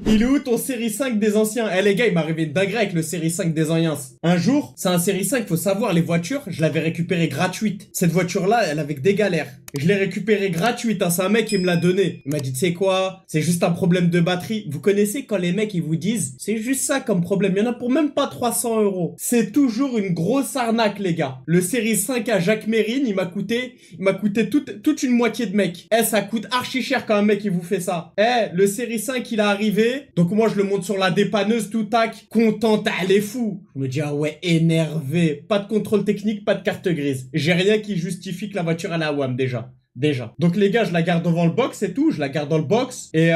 Il est où ton série 5 des anciens? Eh les gars, il m'est arrivé une dinguerie avec le série 5 des anciens. Un jour, c'est un série 5, faut savoir, les voitures, je l'avais récupérée gratuite. Cette voiture-là, elle avait que des galères. Je l'ai récupérée gratuite, hein. C'est un mec qui me l'a donné. Il m'a dit, tu sais quoi? C'est juste un problème de batterie. Vous connaissez quand les mecs, ils vous disent, c'est juste ça comme problème. Il y en a pour même pas 300 €. C'est toujours une grosse arnaque, les gars. Le série 5 à Jacques Mérine, il m'a coûté toute une moitié de mec. Eh, ça coûte archi cher quand un mec, il vous fait ça. Eh, le série 5, il est arrivé. Donc moi, je le monte sur la dépanneuse, tout tac. Contente, elle est fou. Je me dis, ah ouais, énervé. Pas de contrôle technique, pas de carte grise. J'ai rien qui justifie que la voiture, elle est à WAM, déjà. Donc les gars, je la garde devant le box et tout, je la garde dans le box et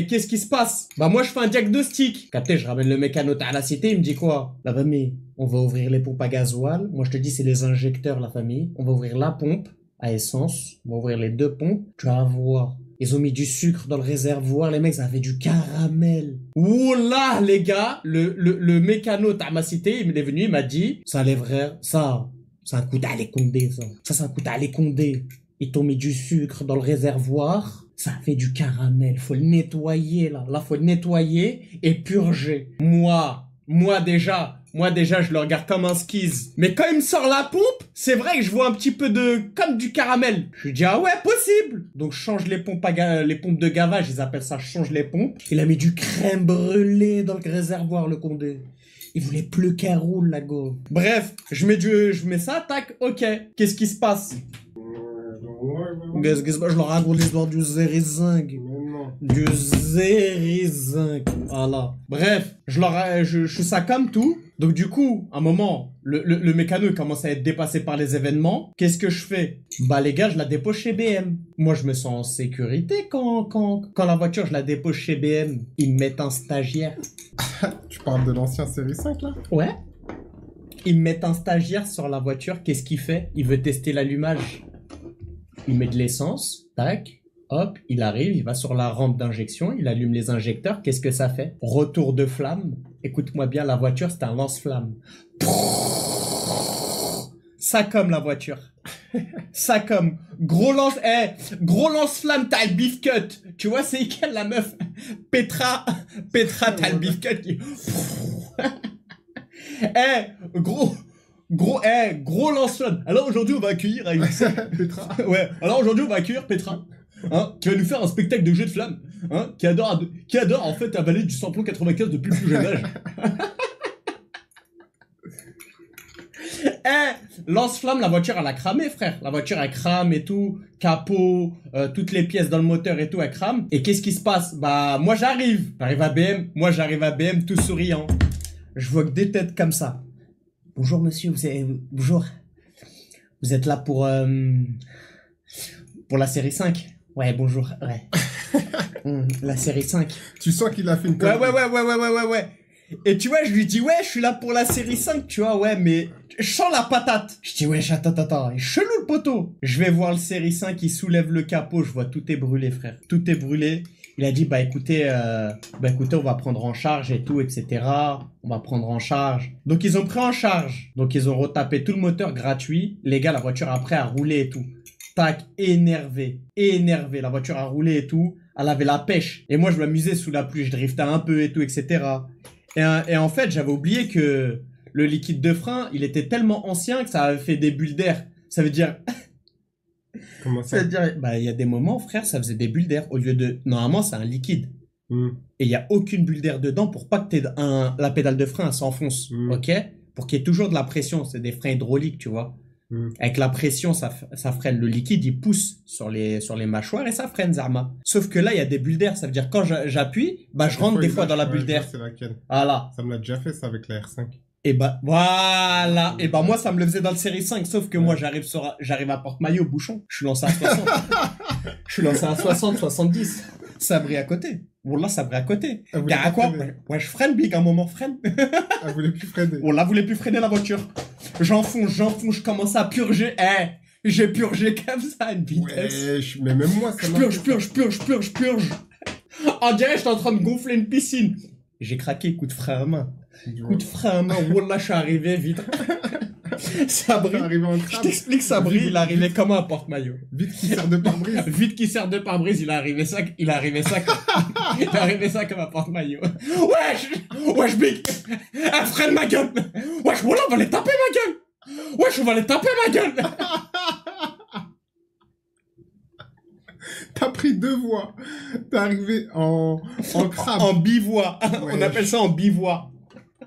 qu'est-ce qui se passe? Bah moi je fais un diagnostic. Capté, je ramène le mécano à la cité, il me dit quoi? La famille, on va ouvrir les pompes à gasoil. Moi je te dis c'est les injecteurs la famille. On va ouvrir la pompe à essence, on va ouvrir les deux pompes. Tu vas voir. Ils ont mis du sucre dans le réservoir, les mecs, ça fait du caramel. Oula les gars, le mécano à ma cité, il est venu, il m'a dit, ça lèverait, ça un coup d'aller condé, ça c'est un coup d'aller condé. Ils t'ont mis du sucre dans le réservoir. Ça fait du caramel. Faut le nettoyer, là. Là, faut le nettoyer et purger. Moi déjà, je le regarde comme un skis. Mais quand il me sort la pompe, c'est vrai que je vois un petit peu comme du caramel. Je lui dis, ah ouais, possible. Donc, je change les pompes de gavage. Ils appellent ça, je change les pompes. Il a mis du crème brûlée dans le réservoir, le condé. Il voulait plus qu'elle roule, la go. Bref, je mets ça, tac, ok. Qu'est-ce qui se passe? Je leur raconte l'histoire du Zérizing. Du Zérizing. Voilà. Bref, je fais ça comme tout. Donc du coup, à un moment, le mécano commence à être dépassé par les événements. Qu'est-ce que je fais? Bah les gars, je la dépose chez BM. Moi, je me sens en sécurité quand la voiture, je la dépose chez BM. Ils me mettent un stagiaire. Tu parles de l'ancien série 5 là? Ouais. Ils me mettent un stagiaire sur la voiture. Qu'est-ce qu'il fait? Il veut tester l'allumage. Il met de l'essence, tac, hop, il arrive, il va sur la rampe d'injection, il allume les injecteurs, qu'est-ce que ça fait? Retour de flamme, écoute-moi bien, la voiture, c'est un lance-flamme. Ça comme la voiture. Ça comme. Gros lance-flamme, t'as le beef cut. Tu vois, c'est quelle la meuf? Petra, t'as le beef cut qui... Gros lance-flamme. Alors aujourd'hui, on va accueillir Petra. Ouais. Alors aujourd'hui, on va accueillir Petra, hein, qui va nous faire un spectacle de jeu de flammes, hein, qui adore en fait avaler du samplon 95 depuis le plus jeune âge. Lance-flamme, la voiture, elle a cramé, frère. La voiture, elle crame et tout. Capot, toutes les pièces dans le moteur et tout, elle crame. Et qu'est-ce qui se passe? Bah, moi, j'arrive à BM, tout souriant. Je vois que des têtes comme ça. Bonjour monsieur, bonjour. Vous êtes là pour la série 5? Ouais, bonjour, ouais. La série 5. Tu sens qu'il a fait une Ouais. Et tu vois, je lui dis, ouais, je suis là pour la série 5, tu vois, ouais, mais je sens la patate. Je dis, ouais, attends, chelou le poteau. Je vais voir le série 5, il soulève le capot, je vois tout est brûlé, frère. Tout est brûlé. Il a dit, bah écoutez, on va prendre en charge et tout, etc. On va prendre en charge. Donc ils ont pris en charge. Donc ils ont retapé tout le moteur gratuit. Les gars, la voiture après a roulé et tout. Tac, énervé. La voiture a roulé et tout. Elle avait la pêche. Et moi, je m'amusais sous la pluie, je driftais un peu et tout, etc. Et en fait, j'avais oublié que le liquide de frein, il était tellement ancien que ça avait fait des bulles d'air. Ça veut dire... Comment ça? C'est-à-dire, bah, il y a des moments, frère, ça faisait des bulles d'air. Au lieu de... Normalement, c'est un liquide. Et il n'y a aucune bulle d'air dedans pour pas que la pédale de frein s'enfonce. Ok? Pour qu'il y ait toujours de la pression. C'est des freins hydrauliques, tu vois. Avec la pression, ça freine. Le liquide, il pousse sur les mâchoires et ça freine, Zarma. Sauf que là, il y a des bulles d'air. Ça veut dire, quand j'appuie, bah, je rentre des fois dans la bulle d'air. C'est laquelle? Voilà. Ça me l'a déjà fait, ça, avec la R5. Et bah, voilà. Et bah, moi, ça me le faisait dans le série 5. Sauf que moi, j'arrive à Porte-Maillot, bouchon. Je suis lancé à 60. Je suis lancé à 60, 70. Ça brille à côté. Bon, là, ça brille à côté. Y'a à quoi? Ouais, je freine, Big, un moment, freine. Elle voulait plus freiner. On la voulait plus freiner, la voiture. J'enfonce, je commence à purger. J'ai purgé comme ça, à une vitesse. Ouais, mais même moi, ça m'a... Je purge. On dirait que j'étais en train de gonfler une piscine. J'ai craqué, coup de frein à main. Wallah, je suis arrivé vite. Sabri, Arrivé en je crabe. t'explique, Sabri, il est arrivé comme un porte-maillot. Vite qui sert de pare-brise. Vite qui sert de pare-brise, il est arrivé ça comme, il est arrivé ça comme un porte-maillot. Wesh, Big, freine ma gueule. Wesh, voilà, on va les taper ma gueule. Wesh, on va les taper ma gueule. T'as pris 2 voies. T'es arrivé en crabe. En bivois. Ouais. On appelle ça en bivois.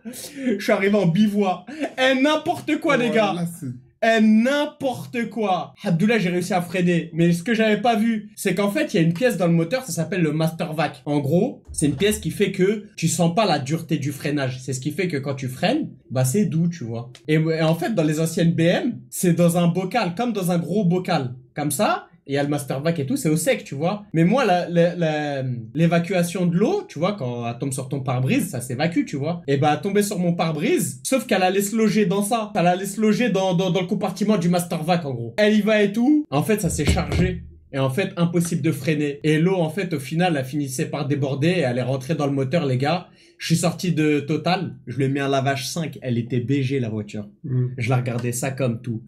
Je suis arrivé en bivois. Et n'importe quoi, les gars. Là, c'est... Et n'importe quoi. Abdullah, j'ai réussi à freiner. Mais ce que j'avais pas vu, c'est qu'en fait, il y a une pièce dans le moteur, ça s'appelle le Master Vac. En gros, c'est une pièce qui fait que tu sens pas la dureté du freinage. C'est ce qui fait que quand tu freines, bah c'est doux, tu vois. Et en fait, dans les anciennes BM, c'est dans un bocal, comme dans un gros bocal. Comme ça. Et il y a le Master Vac et tout, c'est au sec, tu vois. Mais moi, l'évacuation de l'eau, tu vois, quand elle tombe sur ton pare-brise, ça s'évacue, tu vois. Et bah, elle tombait sur mon pare-brise, sauf qu'elle allait se loger dans ça. Elle allait se loger dans le compartiment du Master Vac, en gros. Elle y va et tout. En fait, ça s'est chargé. Et en fait, impossible de freiner. Et l'eau, en fait, au final, elle finissait par déborder et elle est rentrée dans le moteur, les gars. Je suis sorti de Total, je lui ai mis un lavage 5. Elle était BG, la voiture. Je la regardais ça comme tout.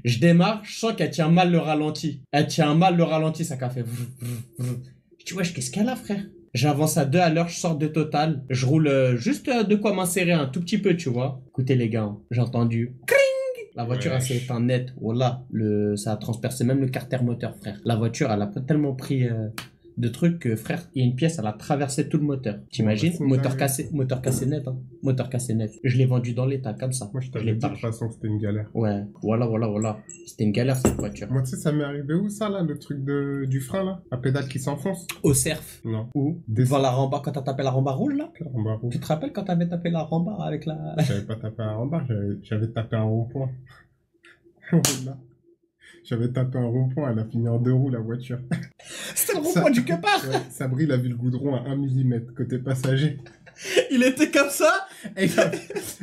Je démarre, je sens qu'elle tient mal le ralenti. Elle tient mal le ralenti, ça qu'a fait. Je dis, wesh, qu'est-ce qu'elle a, frère? J'avance à 2 à l'heure, je sors de Total. Je roule juste de quoi m'insérer un tout petit peu, tu vois. Écoutez, les gars, j'ai entendu. Kring! La voiture, elle s'est éteinte net. Voilà, ça a transpercé même le carter moteur, frère. La voiture, elle a pas tellement pris de trucs que, frère, il y a une pièce, elle a traversé tout le moteur. T'imagines? Moteur cassé net, hein. Moteur cassé net. Je l'ai vendu dans l'état, comme ça. Moi, je t'avais dit de toute façon que c'était une galère. Ouais, voilà. C'était une galère, cette voiture. Moi, tu sais, ça m'est arrivé où, ça, là, le truc du frein, là? La pédale qui s'enfonce? Au cerf. Non. Où? Devant la rambarre, quand t'as tapé la rambarre rouge, là? Quel rembarre rouge? Tu te rappelles quand t'avais tapé la rambarre avec la... J'avais pas tapé un rembarre, j'avais tapé un rond-point. Voilà. J'avais tapé un rond-point, elle a fini en 2 roues, la voiture. C'était le rond-point du Capard. Ouais, Sabri, il a vu le goudron à 1 mm, côté passager. Il était comme ça. Et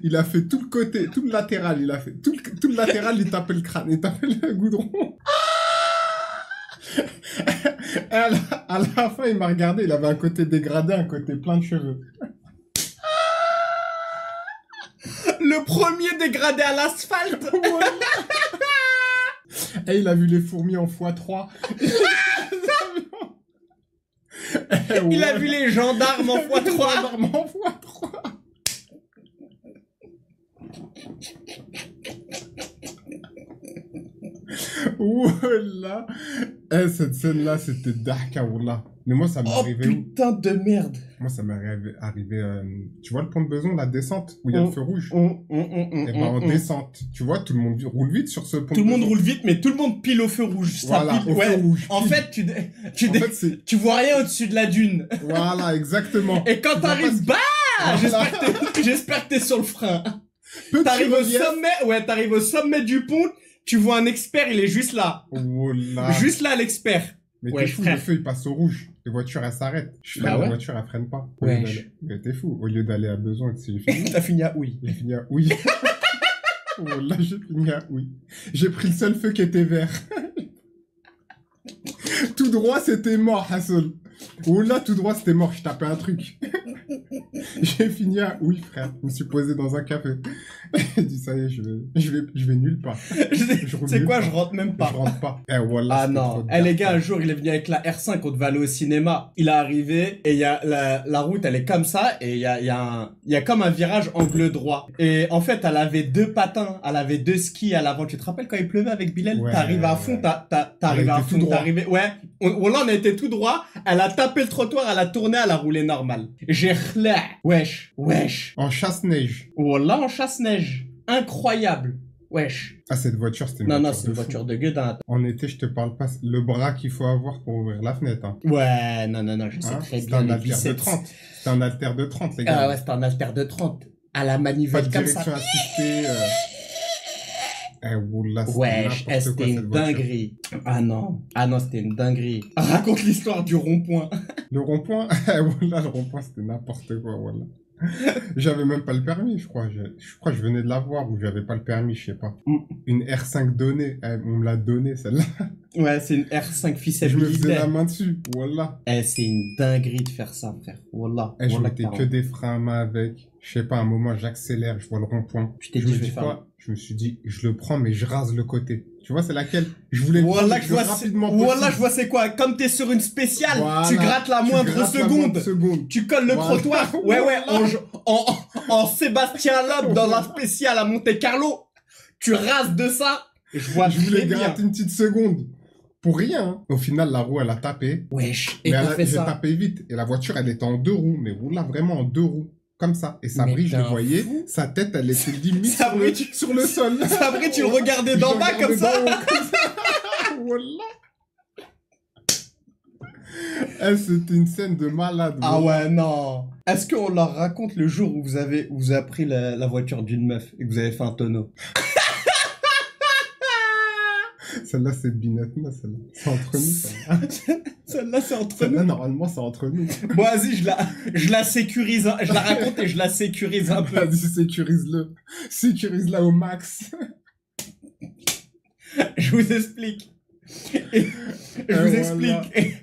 il a fait tout le côté, tout le latéral, il a fait tout le latéral, il tapait le crâne, il tapait le goudron. Et à la fin, il m'a regardé, il avait un côté dégradé, un côté plein de cheveux. Le premier dégradé à l'asphalte. Et il a vu les fourmis en x3. Il a vu les gendarmes en x3. Gendarmes en x3. Wallah. Eh, cette scène-là, c'était Dahka, Wallah. Mais moi, ça m'est Oh arrivé où? putain de merde. Moi, ça m'est arrivé tu vois le pont de Beson, la descente, où il y a le feu rouge? Et ben, en descente, tu vois, tout le monde roule vite sur ce pont Tout de le monde Beson. roule vite, mais tout le monde pile au feu rouge. Ça Voilà, pile, au feu rouge. En pile. fait, En fait, c'est... tu vois rien au-dessus de la dune. Voilà, exactement. Et quand Tu vois t'arrives, pas bah, j'espère que t'es sur le frein. Petit T'arrives au relief. sommet, ouais, t'arrives au sommet du pont, tu vois un expert, il est juste là. Wallah. Juste là, l'expert. Mais Ouais, t'es fou, frère. le feu, il passe au rouge. Les voitures, elles s'arrêtent. Je freine, Bah ouais. la voiture, elle freine pas. Au Ouais. lieu d'aller- Mais t'es fou. Au lieu d'aller à besoin, tu sais, j'ai fini. T'as fini à oui. J'ai fini à oui. Wallah, j'ai fini à oui. J'ai pris le seul feu qui était vert. Tout droit, c'était mort, Hassel. Wallah, tout droit, c'était mort. Je tapais un truc. J'ai fini à oui, frère. Je me suis posé dans un café. J'ai dit, ça y est, je vais nulle part. C'est quoi, je rentre même Je pas. rentre pas. Eh, voilà. Ah non. Eh les gars, un jour, il est venu avec la R5, on devait aller au cinéma. Il est arrivé, et il y a la route, elle est comme ça, et il y a comme un virage angle droit. Et en fait, elle avait 2 patins, elle avait 2 skis à l'avant. Tu te rappelles quand il pleuvait avec Bilal? Ouais, T'arrives à fond, ouais. t'arrives Elle à était tout fond, droit. t'arrives, ouais. Là, on a été tout droit, elle a tapé le trottoir, elle a tourné, elle a roulé normal. J'ai relais. Wesh. En chasse-neige. Là, en chasse-neige. Incroyable. Wesh. Ah, cette voiture, c'était une Non, voiture c'est de une fou. voiture de gueudin. En été, je te parle pas le bras qu'il faut avoir pour ouvrir la fenêtre. Hein. Ouais, non, je sais Hein, très c'était bien un les alter de biceps. 30. C'était un alter de 30, les gars. Ah ouais, c'était un alter de 30. À la Pas manivelle de comme direction ça. assistée. Eh, oula, c'était Wesh, n'importe quoi, c'était cette une voiture. dinguerie. Ah non, c'était une dinguerie. Raconte l'histoire du rond-point. Le rond-point, voilà, le rond-point, c'était n'importe quoi, voilà. J'avais même pas le permis, je crois. Je crois que je venais de l'avoir ou j'avais pas le permis, je sais pas. Une R5 donnée, on me l'a donnée, celle-là. Ouais, c'est une R5 fils Je me faisais habilité. la main dessus. Wallah. Eh, c'est une dinguerie de faire ça, frère. Wallah. Eh, je Wallah, mettais que carrément. des freins à main avec. Je sais pas, à un moment, j'accélère, je vois le rond-point. Je t'ai Je dit, me je vais dis faire quoi? Je me suis dit, je le prends, mais je rase le côté. Tu vois, c'est laquelle? Je voulais le prendre Wallah, le je plus vois, rapidement Wallah, possible. je vois c'est quoi. Comme t'es sur une spéciale, Voilà. tu grattes la Tu moindre grattes la seconde. moindre seconde. Tu colles le Voilà. trottoir. Ouais, ouais, Voilà. en Sébastien Loeb dans la spéciale à Monte Carlo. Tu rases de ça. Je vois Je voulais très bien. gratter une petite seconde. Pour rien. Hein. Au final, la roue, elle a tapé. Wesh. Et Mais t'as fait j'ai ça. tapé vite. Et la voiture, elle était en deux roues. Mais là, vraiment en deux roues. Comme ça. Et Sabri, Mais je t'es le un voyais. fou. Sa tête, elle était limite Sabri, sur le sol. Sabri, tu le regardais Je d'en bas regardais comme ça. d'en haut, comme ça. Wallah. Eh, c'était une scène de malade. Ah wallah. ouais, non. Est-ce qu'on leur raconte le jour où vous avez pris la voiture d'une meuf et que vous avez fait un tonneau? Celle-là, c'est binettement, celle-là. C'est entre nous, ça. Celle-là, c'est entre Celle-là, nous. normalement, c'est entre nous. Bon, vas-y, je la sécurise. Je la raconte et je la sécurise un peu. Vas-y, sécurise-le. Sécurise-la au max. Je vous explique. Et- je vous Voilà. explique.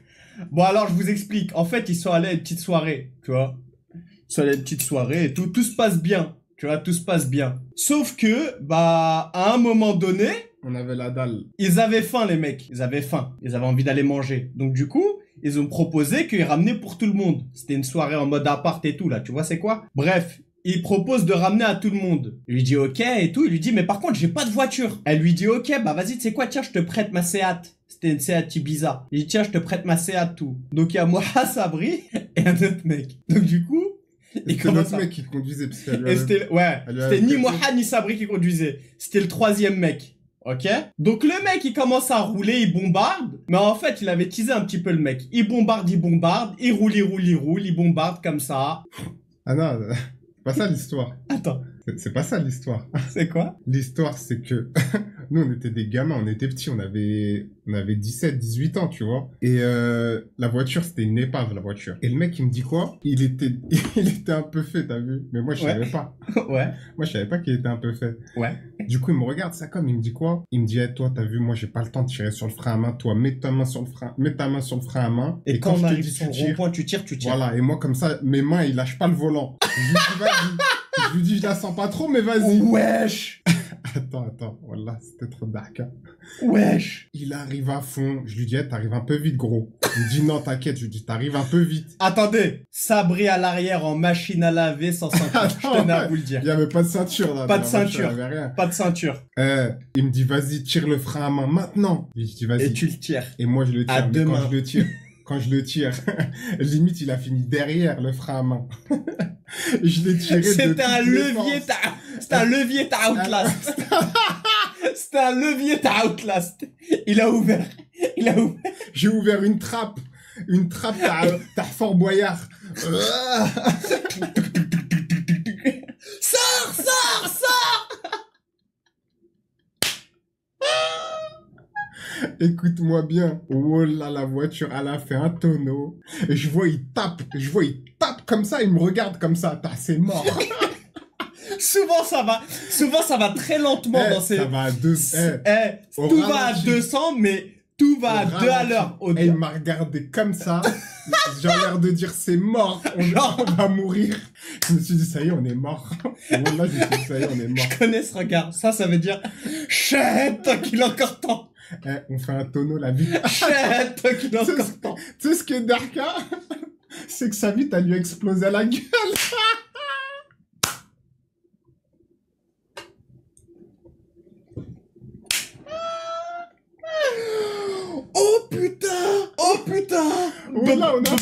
Bon, alors, je vous explique. En fait, ils sont allés à une petite soirée, tu vois. Ils sont allés à une petite soirée et tout se passe bien. Tu vois, tout se passe bien. Sauf que, bah, à un moment donné, On avait la dalle. ils avaient faim, les mecs. Ils avaient faim. Ils avaient envie d'aller manger. Donc, du coup, ils ont proposé qu'ils ramenaient pour tout le monde. C'était une soirée en mode appart et tout, là. Tu vois, c'est quoi? Bref. Il propose de ramener à tout le monde. Je lui dis ok et tout. Il lui dit mais par contre j'ai pas de voiture. Elle lui dit ok bah vas-y tu sais quoi tiens je te prête ma Seat. C'était une Seat Ibiza. Il dit tiens je te prête ma Seat tout. Donc il y a moi Sabri et un autre mec. Donc du coup il C'était commence l'autre à... mec qui conduisait. Parce qu'elle lui Et avait- c'était ouais elle lui c'était avait ni prêté. Mohamed ni Sabri qui conduisait. C'était le troisième mec. Ok. Donc le mec il commence à rouler, il bombarde. Mais en fait il avait teasé un petit peu le mec. Il bombarde, il roule, il bombarde comme ça. Ah non, c'est pas ça l'histoire. Attends C'est pas ça l'histoire. c'est quoi? L'histoire, c'est que nous, on était des gamins, on était petits, on avait 17, 18 ans, tu vois. Et la voiture, c'était une épave, la voiture. Et le mec, il me dit quoi? Il était un peu fait, t'as vu? Mais moi, je Ouais. savais pas. Ouais. Moi, je savais pas qu'il était un peu fait. Ouais. Du coup, il me regarde ça comme, il me dit quoi? Il me dit, hey, toi, t'as vu, moi, j'ai pas le temps de tirer sur le frein à main. Toi, mets ta main sur le frein à main. Et quand on je te arrive dis, sur tu le tires. rond-point, tu tires. Voilà. Et moi, comme ça, mes mains, ils lâchent pas le volant. Je lui dis, vas-y. Je lui dis, je la sens pas trop, mais vas-y. Wesh. Attends. Voilà, c'était trop dark. Hein. Wesh. Il arrive à fond. Je lui dis, hey, t'arrives un peu vite, gros. Il me dit, non, t'inquiète. Je lui dis, t'arrives un peu vite. Attendez. Sabré à l'arrière en machine à laver sans ceinture. Je Attends, tenais à ouais. vous le dire. Il y avait pas de ceinture, là. Pas dans de la voiture, ceinture. il y avait rien. Pas de ceinture. Il me dit, vas-y, tire le frein à main maintenant. Je lui dis, vas-y. Et tu le tires. Et moi, je le tire. À mais deux mains. Quand je le tire, limite, il a fini derrière le frein à main. Je l'ai tiré de C'était un toutes les levier, forces. c'était un levier ta Outlast. C'était un levier ta Outlast. Il a ouvert. J'ai ouvert une trappe. T'as Fort Boyard. Sors. Écoute-moi bien. Oh là, la voiture, elle a fait un tonneau. Et je vois, il tape comme ça, il me regarde comme ça. C'est mort. Souvent ça va très lentement dans ces... Ça va à deux. Au tout va à ralenti. 200, mais tout va à 2 à l'heure. Et il m'a regardé comme ça. J'ai l'air de dire, c'est mort. On va mourir. Je me suis dit, ça y est, on est mort. Et là, je me suis dit, ça y est, on est mort. Je connais ce regard. Ça veut dire chut, tant qu'il a encore temps. On fait un tonneau, la vie. Chut, tant qu'il a encore temps. Tu sais ce qui est Darka? C'est que sa vie, t'as lui explosé à la gueule. Oh putain. Voilà, on a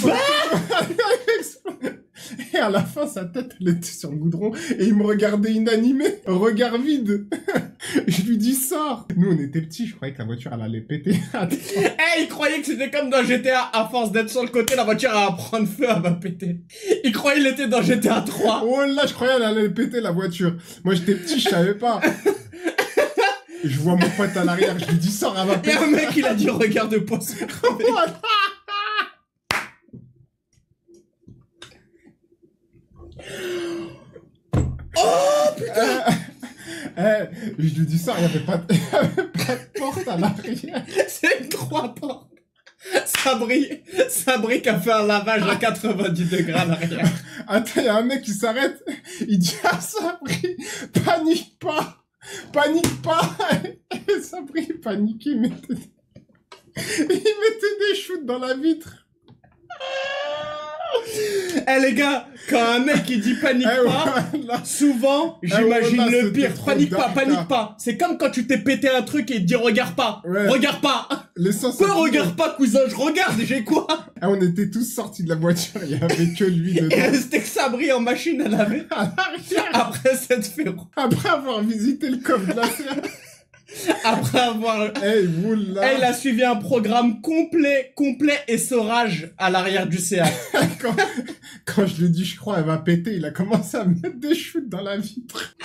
Et à la fin, sa tête, elle était sur le goudron et il me regardait inanimé, regard vide. Je lui dis, sors. Nous, on était petits, je croyais que la voiture, elle allait péter. Il croyait que c'était comme dans GTA. À force d'être sur le côté, la voiture elle va prendre feu, elle va péter. Il croyait qu'il était dans GTA 3. Oh là, je croyais qu'elle allait péter, la voiture. Moi, j'étais petit, je savais pas. Je vois mon pote à l'arrière, je lui dis, sors, elle va Et péter. un mec, il a dit regarde poisson. Oh putain. Je lui dis ça, il n'y avait pas de porte à l'arrière. C'est une 3 portes. Sabri qui a fait un lavage à 90 degrés à l'arrière. Attends, il y a un mec qui s'arrête. Il dit à Sabri, panique pas. Panique pas. Et Sabri paniquait, il mettait des shoots dans la vitre. Eh les gars, quand un mec il dit panique pas, voilà. Souvent j'imagine voilà, le pire. Panique pas, dark, panique pas. C'est comme quand tu t'es pété un truc et il te dit regarde pas, ouais. regarde pas. Quoi regarde pas cousin, je regarde, j'ai quoi? On était tous sortis de la voiture, il y avait que lui dedans. Et restait que Sabri en machine à laver. Après cette féro. Après avoir visité le coffre glaciaire. Après avoir... il a suivi un programme complet essorage à l'arrière du CA. quand je lui ai dit, je crois, elle va péter, il a commencé à mettre des shoots dans la vitre.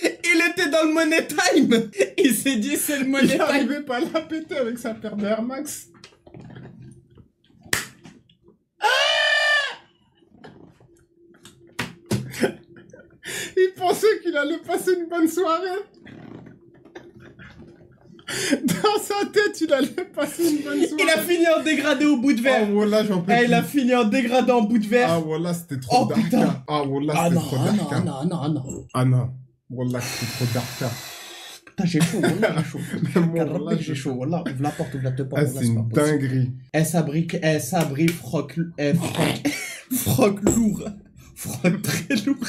Il était dans le money time. Il s'est dit, c'est le money time. Il n'arrivait pas à la péter avec sa paire de Air Max. Il pensait qu'il allait passer une bonne soirée. Dans sa tête, il allait passer une bonne soirée. Il a fini en dégradé au bout de verre. Ah, voilà, j'en peux plus. Il a fini en dégradé en bout de verre. Ah, voilà, c'était trop dark. Putain. Ah, voilà, c'était trop dark. Non. Ah, non. Voilà, c'était trop dark. Putain, j'ai chaud, voilà, j'ai chaud. Voilà, j'ai chaud, voilà. Ouvre la porte, ouvre la porte. Ah, c'est une dinguerie. Sabri, froc lourd. Froc très lourd.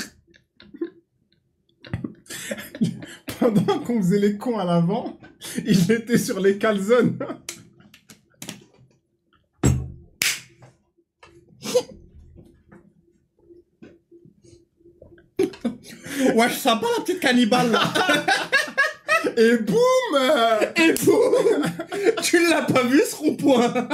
Pendant qu'on faisait les cons à l'avant, il était sur les calzones. Ouais, je sens pas la petite cannibale là. Et boum. Tu l'as pas vu ce rond-point?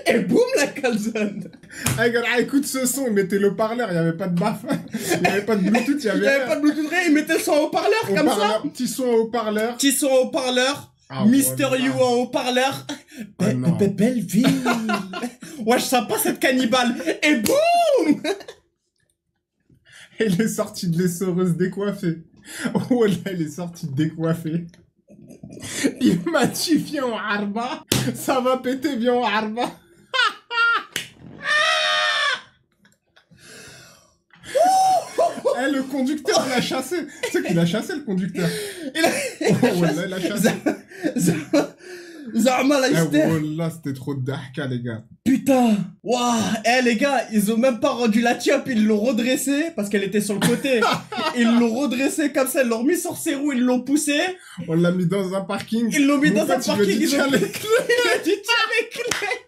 Et boum la calzone. Écoute ce son, il mettait le haut-parleur, il n'y avait pas de baf, il n'y avait pas de Bluetooth, il n'y avait pas de Bluetooth, il mettait le son en haut-parleur comme ça. Petit son en haut-parleur. Petit son en haut-parleur. Mister You en haut-parleur. Belle ville. Ouais, je sens pas cette cannibale. Et boum. Il est sorti de l'essoreuse décoiffée. Oh là, il est sorti décoiffé. Il m'a dit, viens au Arba. Ça va péter, viens au Arba. Le conducteur, il a chassé. Tu sais qu'il a chassé, le conducteur. Il a chassé. Zama la là, c'était trop darka, les gars. Putain. Waouh. Les gars, ils ont même pas rendu la tiope, ils l'ont redressée, parce qu'elle était sur le côté. Ils l'ont redressée comme ça, ils l'ont remis sur ses roues, ils l'ont poussée. On l'a mis dans un parking. Ils l'ont mis dans un parking, ils ont dit, les clés. Il a dit, tiens les clés.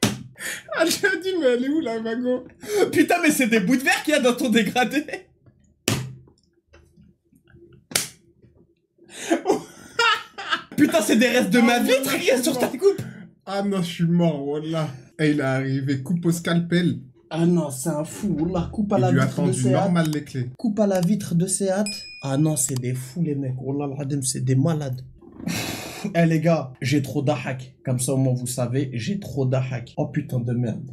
Ah, j'ai dit, mais elle est où, la wagon? Putain, mais c'est des bouts de verre qu'il y a dans ton dégradé. Putain, c'est des restes de ma vitre qu'il y a sur ta coupe. Ah non, je suis mort, wallah. Et il est arrivé, coupe au scalpel. Ah non, c'est un fou, wallah, coupe à la vitre de Seat. Normal les clés. Coupe à la vitre de Seat. Ah non, c'est des fous les mecs, wallah l'adem, c'est des malades. Les gars, j'ai trop d'ahak. Comme ça au moins vous savez, j'ai trop d'ahak. Oh putain de merde.